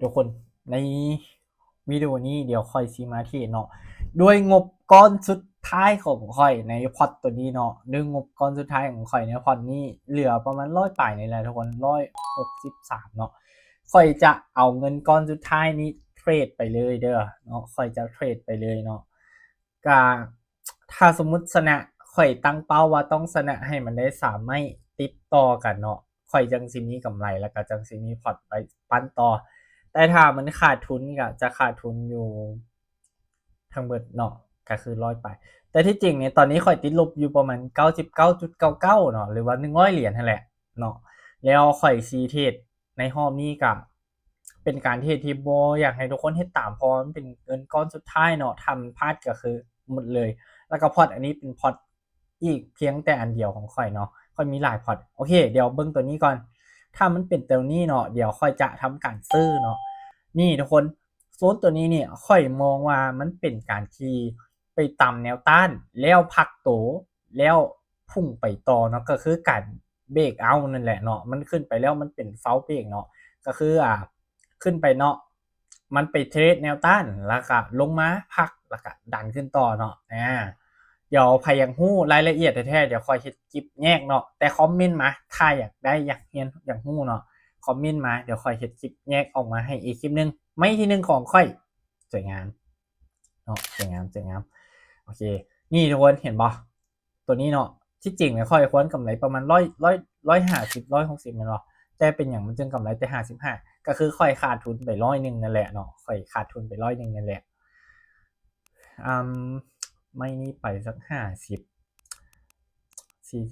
ทุกคนในวิดีโอนี้เดี๋ยวค่อยซีมาที่เนาะด้วยงบก้อนสุดท้ายของค่อยในพอตตัวนี้เนาะด้วยงบก้อนสุดท้ายของค่อยในพอตนี้เหลือประมาณ100ป่ายนี่แหละทุกคน163เนาะค่อยจะเอาเงินก้อนสุดท้ายนี้เทรดไปเลยเด้อเนาะค่อยจะเทรดไปเลยเนาะก็ถ้าสมมุติชนะค่อยตั้งเป้าว่าต้องชนะให้มันได้3ไม่ติดต่อกันเนาะค่อยจังสิมีกำไรแล้วก็จังสิมีพอตไปปั้นต่อแต่ถ้ามันขาดทุนก็จะขาดทุนอยู่ทั้งเบิดเนาะก็คือ100ไปแต่ที่จริงเนี่ยตอนนี้ค่อยติดลบอยู่ประมาณ99.99เนาะหรือว่า100เหรียญนั่นแหละเนาะแล้วค่อยซีเทรดในรอบนี้ก็เป็นการเทรดที่บ่อยากให้ทุกคนเฮ็ดตามเพราะมันเป็นเงินก้อนสุดท้ายเนาะทำพลาดก็คือหมดเลยแล้วก็พอร์ตอันนี้เป็นพอร์ตอีกเพียงแต่อันเดียวของค่อยเนาะค่อยมีหลายพอร์ตโอเคเดี๋ยวเบิ่งตัวนี้ก่อนถ้ามันเป็นตัวนี้เนาะเดี๋ยวค่อยจะทำการซื้อเนาะนี่ทุกคนโซนตัวนี้เนี่ยค่อยมองว่ามันเป็นการที่ไปต่ำแนวต้านแล้วพักโตแล้วพุ่งไปต่อเนาะก็คือการเบรกเอานั่นแหละเนาะมันขึ้นไปแล้วมันเป็นเฟลเบรกเนาะก็คือขึ้นไปเนาะมันไปเทรดแนวต้านแล้วก็ลงมาพักแล้วก็ดันขึ้นต่อเนาะเดี๋ยวใครอยากรู้รายละเอียดแท้ๆเดี๋ยวคอยเฮ็ดคลิปแยกเนาะแต่คอมเมนต์มาถ้าอยากได้อยากเรียนอยากรู้เนาะคอมเมนต์มาเดี๋ยวคอยเฮ็ดคลิปแยกออกมาให้อีกคลิปนึงไม่ที่นึงของค่อยสวยงามเนาะสวยงามสวยงามโอเคนี่ทุกคนเห็นบ่ตัวนี้เนาะที่จริงเนี่ยค่อยควรกำไรประมาณ150 160แม่นบ่แต่เป็นหยังมันจึงกำไรแต่55ก็คือค่อยขาดทุนไป100นั่นแหละเนาะค่อยขาดทุนไป100นั่นแหละอืมไม่นี่ไปสัก50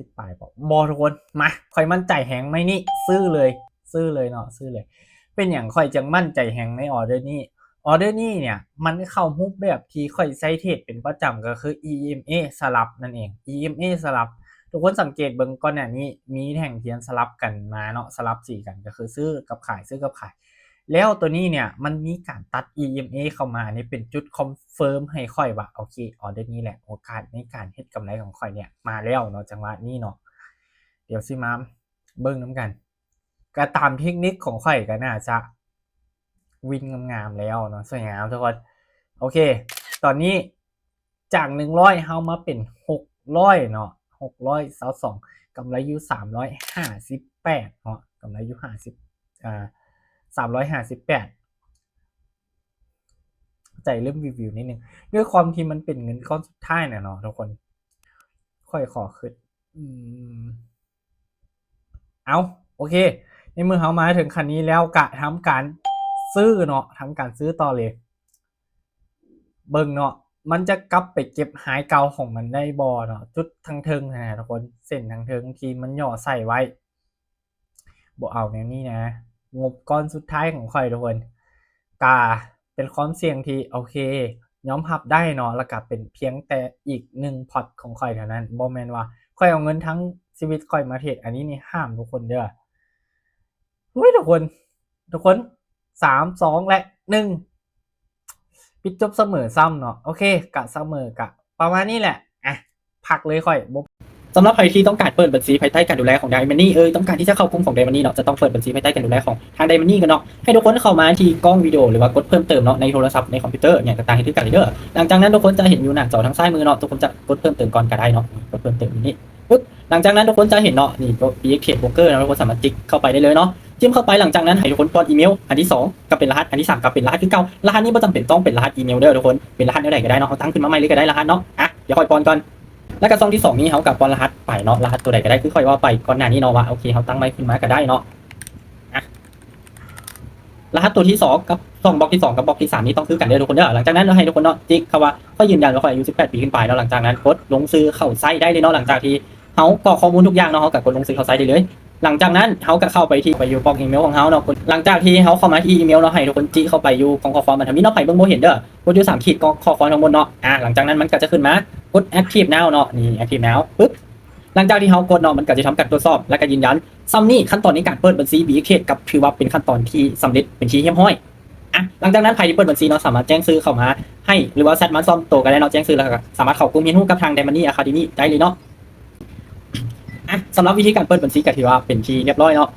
40ปลายบอกบอทุกคนมาค่อยมั่นใจแหงไม่นี่ซื้อเลยซื้อเลยเนาะซื้อเลยเป็นอย่างค่อยจังมั่นใจแหงในออเดอร์นี้ออเดอร์นี้เนี่ยมันเข้ารูปแบบที่ค่อยใช้เทรดเป็นประจำก็คือ EMA สลับนั่นเอง EMA สลับทุกคนสังเกตเบิ่งก่อนหน้านี้มีแท่งเทียนสลับกันมาเนาะสลับสีกันก็คือซื้อกับขายซื้อกับขายแล้วตัวนี้เนี่ยมันมีการตัด EMA เข้ามานี่เป็นจุดคอนเฟิร์มให้ค่อยว่าโอเคออเดอร์นี้แหละโอกาสในการเฮ็ดกำไรของค่อยเนี่ยมาแล้วเนาะจังหวะนี้เนาะเดี๋ยวสิมาเบิ่งนำกันก็ตามเทคนิคของค่อยก็น่าจะวินงามๆแล้วเนาะสวยงามทุกคนโอเคตอนนี้จาก100เฮามาเป็น600เนาะ622กำไรอยู่358เนาะกำไรอยู่358ใจเริ่มวิวนิดนึงด้วยความที่มันเป็นเงินก้อนสุดท้ายนะเนาะทุกคนค่อยขอขึ้นเอาโอเคในเมื่อเขามาถึงคันนี้แล้วกะทำการซื้อเนาะทำการซื้อต่อเลยเบิ่งเนาะมันจะกลับไปเก็บหายเก่าของมันได้บอเนาะจุดทางเทิงนะทุกคนเส้นทางเทิงที่มันย่อใส่ไว้บ่เอาแนวนี้นะงบก้อนสุดท้ายของค่อยทุกคนกาเป็นความเสี่ยงที่โอเคยอมรับได้เนาะแล้วก็เป็นเพียงแต่อีก1พอร์ตของค่อยเท่านั้นบ่แม่นว่าค่อยเอาเงินทั้งชีวิตค่อยมาเทรดอันนี้นี่ห้ามทุกคนเด้อเฮ้ยทุกคน3 2และ1ปิดจบเสมอซ้ำเนาะโอเคกะเสมอกะประมาณนี้แหละพักเลยค่อยสำหรับใครที่ต้องการเปิดบัญชีภายใต้การดูแลของ Diamond ต้องการที่จะเข้ากลุ่มของ Diamond เนาะจะต้องเปิดบัญชีภายใต้การดูแลของทาง Diamond กันเนาะให้ทุกคนเข้ามาที่กล้องวิดีโอหรือว่ากดเพิ่มเติมเนาะในโทรศัพท์ในคอมพิวเตอร์เนี่ยต่างๆให้ที่กันเลยเด้อหลังจากนั้นทุกคนจะเห็นอยู่หน้าจอทางซ้ายมือเนาะทุกคนจะกดเพิ่มเติมก่อนก็ได้เนาะกดเพิ่มเติมนี้ปึ๊บหลังจากนั้นทุกคนจะเห็นเนาะนี่ BX Broker นะทุกคนสามารถติ๊กเข้าไปได้เลยเนาะจิ้มเข้าไปหลังจากนั้นให้ทุกคนป้อนอีเมลอันที่2ก็เป็นรหัสอันที่3ก็เป็นรหัสคือเก่ารหัสนี้ไม่จำเป็นต้องเป็นรหัสอีเมลเด้อทุกคนเป็นรหัสอะไรก็ได้เนาะเขาตั้งขึ้นมาใหม่เลยก็ได้รหัสเนาะเดี๋ยวค่อยป้อนก่อนแล้วก็ซองที่2นี้เขากับป้อนรหัสไปเนาะรหัสตัวใดก็ได้คือค่อยว่าไปก่อนหน้านี้เนาะว่าโอเคเขาตั้งไว้ขึ้นมาก็ได้เนาะรหัสตัวที่2กับซองบล็อกที่2กับบล็อกที่3นี้ต้องคือกันเด้อทุกคนเด้อหลังจากนั้นเราให้ทุกคนเนาะติ๊กคำว่าก็ยืนยันว่าเขาอายุ18ปีขึ้นไปแล้วหลังจากนั้นกดลงซื้อเข้าไซต์ได้เลยเนาะหลังจากที่เขากรอกข้อมูลทุกอย่างเนาะเขาก็กดลงซื้อเข้าไซต์ได้เลยหลังจากนั้นเขาก็เข้าไปที่ไปอยู่กล่องอีเมลของเขาเนาะหลังจากที่เขาเข้ามาที่อีเมลเนาะให้ทุกคนจี้เข้าไปอยู่กล่องข้อความมันทำนี้เนาะไผ่เบิ่งบ่เห็นเด้อกดอยู่3ขีดกล่องข้อความทั้งหมดเนาะหลังจากนั้นมันก็จะขึ้นมากด active now เนาะนี่ active now ปึ๊บหลังจากที่เขากดเนาะมันก็จะทำการตรวจสอบและก็ยืนยันซ้ำนี่ขั้นตอนในการเปิดบัญชี BX กับถือว่าเป็นขั้นตอนที่สำเร็จเป็นที่เรียบร้อยหลังจากนั้นใครที่เปิดบัญชีเนาะสามารถแจ้งซื้อเข้ามาให้หรือว่าแซดมันซ่อมโตก็ได้เนาะแจ้งซื้อแล้วก็สามารถเข้ากลุ่มเรียนรู้กับทาง Diamond Academy ได้เลยเนาะสำหรับวิธีการเปิดบัญชีก็ถือว่าเป็นที่เรียบร้อยเนาะ